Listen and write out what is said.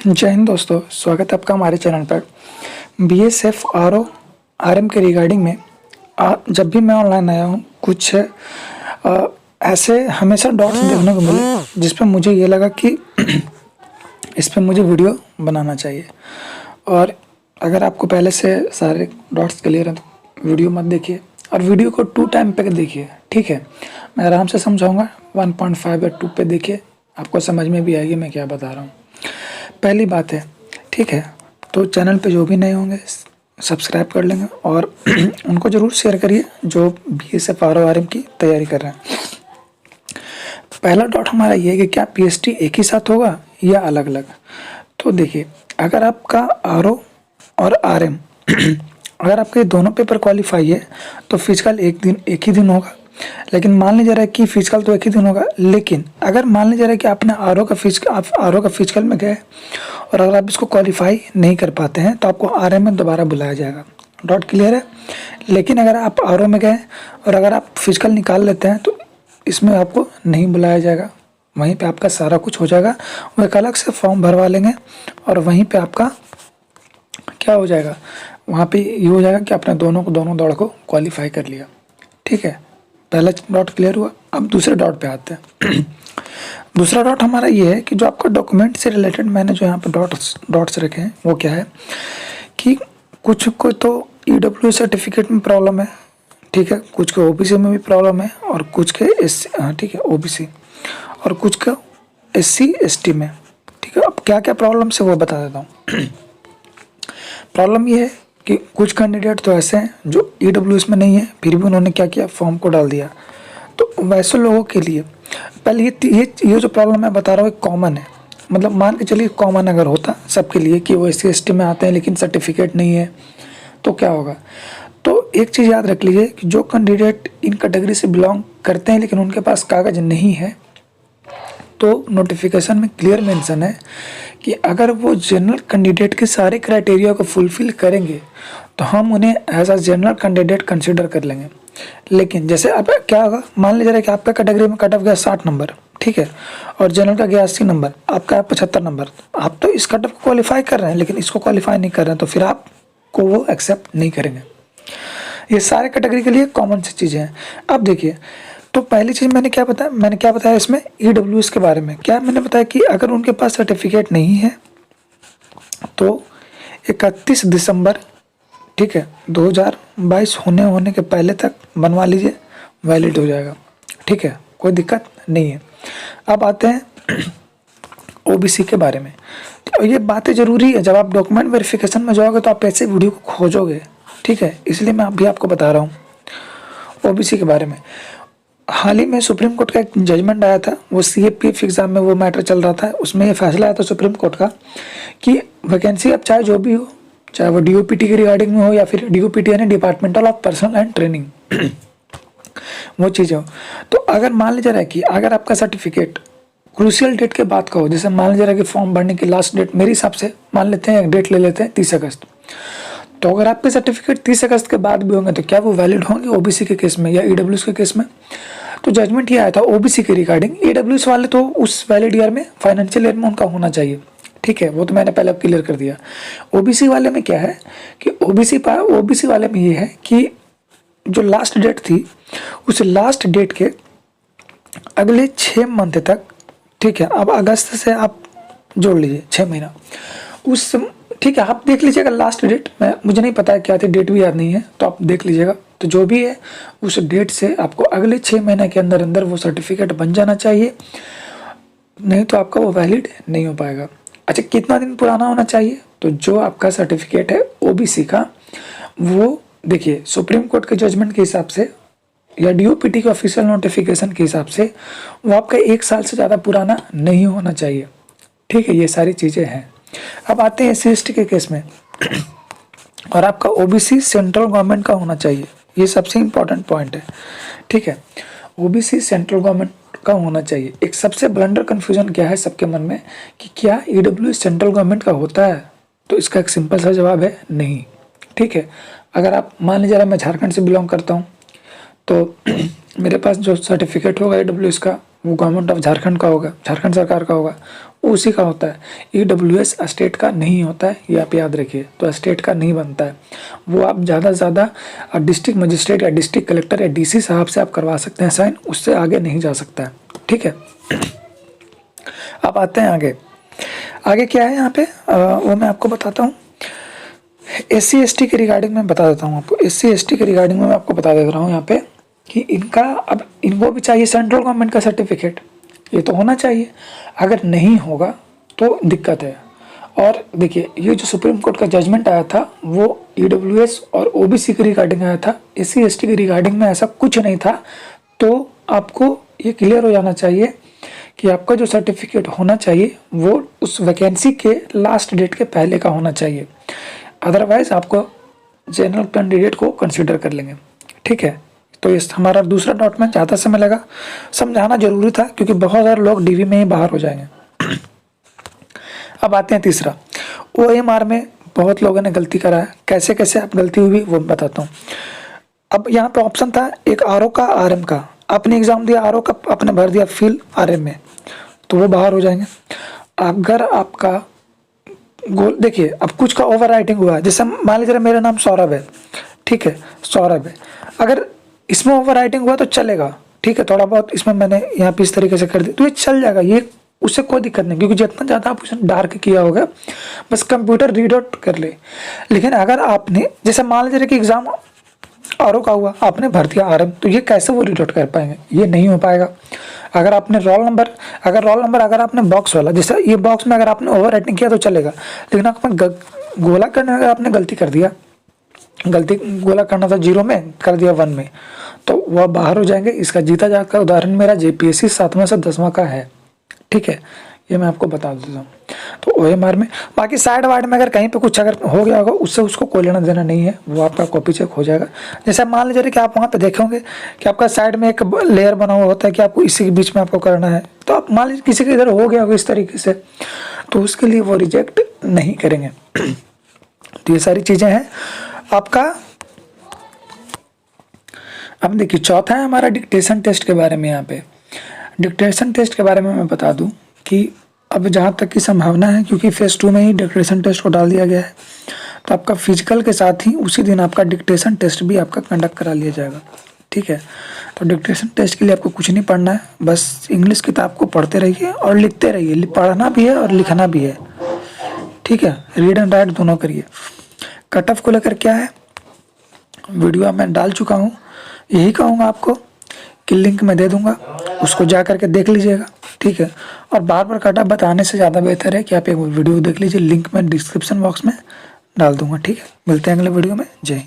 जय हिंद दोस्तों, स्वागत है आपका हमारे चैनल पर। बीएसएफ आरओ आरएम के रिगार्डिंग में जब भी मैं ऑनलाइन आया हूँ कुछ ऐसे हमेशा डॉट्स देखने को मिले जिस पर मुझे ये लगा कि इस पर मुझे वीडियो बनाना चाहिए। और अगर आपको पहले से सारे डॉट्स क्लियर हैं तो वीडियो मत देखिए और वीडियो को 2 टाइम पे देखिए, ठीक है। मैं आराम से समझाऊंगा, 1.5 या 2 पे देखिए, आपको समझ में भी आएगी मैं क्या बता रहा हूँ। पहली बात है, ठीक है, तो चैनल पे जो भी नए होंगे सब्सक्राइब कर लेंगे और उनको ज़रूर शेयर करिए जो बीएसएफ आरओ आरएम की तैयारी कर रहे हैं। पहला डॉट हमारा ये है कि क्या पीएसटी एक ही साथ होगा या अलग अलग। तो देखिए, अगर आपका आरओ और आरएम अगर आपके दोनों पेपर क्वालिफाई है तो फिजिकल एक ही दिन होगा। लेकिन मान लीजिए रहा है कि फिजिकल तो एक ही दिन होगा, लेकिन अगर मान लीजिए रहा है कि आपने आरओ का फिजिकल में गए और अगर आप इसको क्वालिफाई नहीं कर पाते हैं तो आपको आरएम में दोबारा बुलाया जाएगा। डॉट क्लियर है। लेकिन अगर आप आरओ में गए और अगर आप फिजिकल निकाल लेते हैं तो इसमें आपको नहीं बुलाया जाएगा, वहीं पे आपका सारा कुछ हो जाएगा। वो एक अलग से फॉर्म भरवा लेंगे और वहीं पे आपका क्या हो जाएगा, वहाँ पे ये हो जाएगा कि आपने दोनों दौड़ को क्वालिफाई कर लिया, ठीक है। पहला डॉट क्लियर हुआ। अब दूसरे डॉट पे आते हैं। दूसरा डॉट हमारा ये है कि जो आपका डॉक्यूमेंट से रिलेटेड मैंने जो यहाँ पे डॉट्स रखे हैं वो क्या है कि कुछ को तो ईडब्ल्यू सर्टिफिकेट में प्रॉब्लम है, ठीक है, कुछ के ओबीसी में भी प्रॉब्लम है और कुछ के ठीक है ओबीसी और कुछ का एससी एसटी में, ठीक है। अब क्या क्या प्रॉब्लम से वो बता देता हूँ। प्रॉब्लम ये है कि कुछ कैंडिडेट तो ऐसे हैं जो ईडब्ल्यूएस में नहीं है, फिर भी उन्होंने क्या किया, फॉर्म को डाल दिया। तो वैसे लोगों के लिए पहले ये जो प्रॉब्लम मैं बता रहा हूँ कॉमन है, मतलब मान के चलिए कॉमन अगर होता सबके लिए कि वो एससी एसटी में आते हैं लेकिन सर्टिफिकेट नहीं है तो क्या होगा। तो एक चीज़ याद रख लीजिए कि जो कैंडिडेट इन कैटेगरी से बिलोंग करते हैं लेकिन उनके पास कागज़ नहीं है, तो नोटिफिकेशन में क्लियर मेंशन है कि अगर वो जनरल कैंडिडेट के सारे क्राइटेरिया को फुलफिल करेंगे तो हम उन्हें as a general candidate consider कर लेंगे। लेकिन जैसे अब क्या होगा, मान लीजिए कि आपका कैटेगरी में कट ऑफ गया 60 नंबर, ठीक है, और जनरल का गया 80 नंबर, आपका 75 नंबर, आप तो इस कट ऑफ को क्वालिफाई कर रहे हैं लेकिन इसको क्वालिफाई नहीं कर रहे हैं, तो फिर आपको वो एक्सेप्ट नहीं करेंगे। ये सारे कैटेगरी के लिए कॉमन सी चीज़ें हैं। अब देखिए, तो पहली चीज़ मैंने क्या बताया इसमें ईडब्ल्यूएस के बारे में। क्या मैंने बताया कि अगर उनके पास सर्टिफिकेट नहीं है तो 31 दिसंबर, ठीक है, 2022 होने के पहले तक बनवा लीजिए, वैलिड हो जाएगा, ठीक है, कोई दिक्कत नहीं है। अब आते हैं ओबीसी के बारे में। तो ये बातें ज़रूरी है, जब आप डॉक्यूमेंट वेरिफिकेशन में जाओगे तो आप ऐसे वीडियो को खोजोगे, ठीक है, इसलिए मैं अभी आपको बता रहा हूँ ओबीसी के बारे में। हाल ही में सुप्रीम कोर्ट का एक जजमेंट आया था, वो सीएपीएफ एग्जाम में वो मैटर चल रहा था, उसमें ये फैसला आया था सुप्रीम कोर्ट का कि वैकेंसी अब चाहे जो भी हो, चाहे वो डीओपीटी के रिगार्डिंग में हो या फिर डीओपीटी यानी departmental of personal and training वो चीज़ हो, तो अगर मान लीजिए रहा कि अगर आपका सर्टिफिकेट क्रूशियल डेट के बाद का हो, जैसे मान लीजिए रहा कि फॉर्म भरने की लास्ट डेट मेरे हिसाब से मान लेते हैं, एक डेट ले लेते हैं 30 अगस्त, तो अगर आपके सर्टिफिकेट 30 अगस्त के बाद भी होंगे तो क्या वो वैलिड होंगे ओबीसी के केस में या ईडब्ल्यूएस के केस में। तो जजमेंट ये आया था ओबीसी के रिगार्डिंग। ईडब्ल्यूएस वाले तो उस वैलिड ईयर में, फाइनेंशियल ईयर में उनका होना चाहिए, ठीक है, वो तो मैंने पहले क्लियर कर दिया। ओबीसी वाले में क्या है कि ओबीसी वाले में ये है कि जो लास्ट डेट थी उस लास्ट डेट के अगले 6 मंथ तक, ठीक है, अब अगस्त से आप जोड़ लीजिए 6 महीना उस, ठीक है, आप देख लीजिएगा लास्ट डेट, मुझे नहीं पता है क्या थी, डेट भी याद नहीं है, तो आप देख लीजिएगा। तो जो भी है उस डेट से आपको अगले 6 महीने के अंदर अंदर वो सर्टिफिकेट बन जाना चाहिए, नहीं तो आपका वो वैलिड नहीं हो पाएगा। अच्छा, कितना दिन पुराना होना चाहिए, तो जो आपका सर्टिफिकेट है ओबीसी का वो देखिए सुप्रीम कोर्ट के जजमेंट के हिसाब से या डीओपीटी के ऑफिशियल नोटिफिकेशन के हिसाब से वो आपका 1 साल से ज़्यादा पुराना नहीं होना चाहिए, ठीक है, ये सारी चीज़ें हैं। अब आते हैं एससी एसटी के केस में। और आपका ओबीसी सेंट्रल गवर्नमेंट का होना चाहिए, ये सबसे इम्पोर्टेंट पॉइंट है, ठीक है, ओबीसी सेंट्रल गवर्नमेंट का होना चाहिए। एक सबसे ब्लंडर कन्फ्यूजन क्या है सबके मन में कि क्या ईडब्ल्यूएस सेंट्रल गवर्नमेंट का होता है, तो इसका एक सिंपल सा जवाब है नहीं, ठीक है। अगर आप मान लीजिए मैं झारखंड से बिलोंग करता हूँ तो मेरे पास जो सर्टिफिकेट होगा ईडब्ल्यूएस का वो गवर्नमेंट ऑफ झारखंड का होगा, झारखंड सरकार का होगा, वो उसी का होता है। EWS स्टेट का नहीं होता है, ये आप याद रखिए। तो स्टेट का नहीं बनता है वो। आप ज़्यादा से ज़्यादा डिस्ट्रिक्ट मजिस्ट्रेट या डिस्ट्रिक्ट कलेक्टर या DC साहब से आप करवा सकते हैं साइन, उससे आगे नहीं जा सकता है, ठीक है। अब आते हैं आगे। आगे क्या है यहाँ पे, वो मैं आपको बताता हूँ। SC ST के रिगार्डिंग में बता देता हूँ आपको। SC ST के रिगार्डिंग में मैं आपको बता दे रहा हूँ यहाँ पे कि इनका अब इनको भी चाहिए सेंट्रल गवर्नमेंट का सर्टिफिकेट, ये तो होना चाहिए। अगर नहीं होगा तो दिक्कत है। और देखिए ये जो सुप्रीम कोर्ट का जजमेंट आया था वो EWS और OBC के रिगार्डिंग आया था, SC ST के रिगार्डिंग में ऐसा कुछ नहीं था। तो आपको ये क्लियर हो जाना चाहिए कि आपका जो सर्टिफिकेट होना चाहिए वो उस वैकेंसी के लास्ट डेट के पहले का होना चाहिए, अदरवाइज आपको जनरल कैंडिडेट को कंसिडर कर लेंगे, ठीक है। तो ये हमारा दूसरा डॉट में ज़्यादा समय लगा, समझाना जरूरी था क्योंकि बहुत सारे लोग DV में ही बाहर हो जाएंगे। अब आते हैं तीसरा, OMR में बहुत लोगों ने गलती करा है। कैसे कैसे आप गलती हुई वो मैं बताता हूँ। अब यहाँ पे ऑप्शन था एक RO का RM का, आपने एग्जाम दिया RO का, आपने भर दिया फिल RM में, तो वो बाहर हो जाएंगे। अगर आपका गोल देखिए, अब कुछ का ओवर राइटिंग हुआ है, जैसे मान लीजिए मेरा नाम सौरभ है, ठीक है, सौरभ है, अगर इसमें ओवर राइटिंग हुआ तो चलेगा, ठीक है, थोड़ा बहुत इसमें मैंने यहाँ पे इस तरीके से कर दिया तो ये चल जाएगा, ये उससे कोई दिक्कत नहीं, क्योंकि जितना ज़्यादा आप उसे डार्क किया होगा बस कंप्यूटर रीड आउट कर ले। लेकिन अगर आपने जैसे मान लीजिए कि एग्जाम RO का हुआ, आपने भर दिया RM, तो ये कैसे वो रीड आउट कर पाएंगे, ये नहीं हो पाएगा। अगर आपने रोल नंबर अगर आपने बॉक्स वाला, जैसे ये बॉक्स में अगर आपने ओवर राइटिंग किया तो चलेगा, लेकिन आपने गोला करने में अगर आपने गलती कर दिया, गोला करना था 0 में, कर दिया 1 में, तो वह बाहर हो जाएंगे। इसका जीता जागता उदाहरण मेरा JPSC 7वां से 10वां का है, ठीक है, ये मैं आपको बता देता हूँ। तो OMR में बाकी साइड वाइड में अगर कहीं पे कुछ अगर हो गया होगा उससे उसको कोई लेना देना नहीं है, वो आपका कॉपी चेक हो जाएगा। जैसे मान लीजिए कि आप वहाँ पे देखेंगे कि आपका साइड में एक लेयर बना हुआ होता है कि आपको इसी के बीच में आपको करना है, तो आप मान लीजिए किसी के इधर हो गया होगा इस तरीके से, तो उसके लिए वो रिजेक्ट नहीं करेंगे। तो ये सारी चीज़ें हैं आपका। अब देखिए चौथा है हमारा डिक्टेशन टेस्ट के बारे में। यहाँ पे डिक्टेशन टेस्ट के बारे में मैं बता दूं कि अब जहाँ तक की संभावना है, क्योंकि फेज 2 में ही डिक्टेशन टेस्ट को डाल दिया गया है, तो आपका फिजिकल के साथ ही उसी दिन आपका डिक्टेशन टेस्ट भी आपका कंडक्ट करा लिया जाएगा, ठीक है। तो डिक्टेशन टेस्ट के लिए आपको कुछ नहीं पढ़ना है, बस इंग्लिश किताब को पढ़ते रहिए और लिखते रहिए, पढ़ना भी है और लिखना भी है, ठीक है, रीड एंड राइट दोनों करिए। कट ऑफ को लेकर क्या है, वीडियो मैं डाल चुका हूँ, यही कहूँगा आपको कि लिंक मैं दे दूंगा, उसको जा करके देख लीजिएगा, ठीक है। और बार बार कट ऑफ बताने से ज़्यादा बेहतर है कि आप एक वीडियो देख लीजिए, लिंक मैं डिस्क्रिप्शन बॉक्स में डाल दूंगा, ठीक है। मिलते हैं अगले वीडियो में, जय हिंद।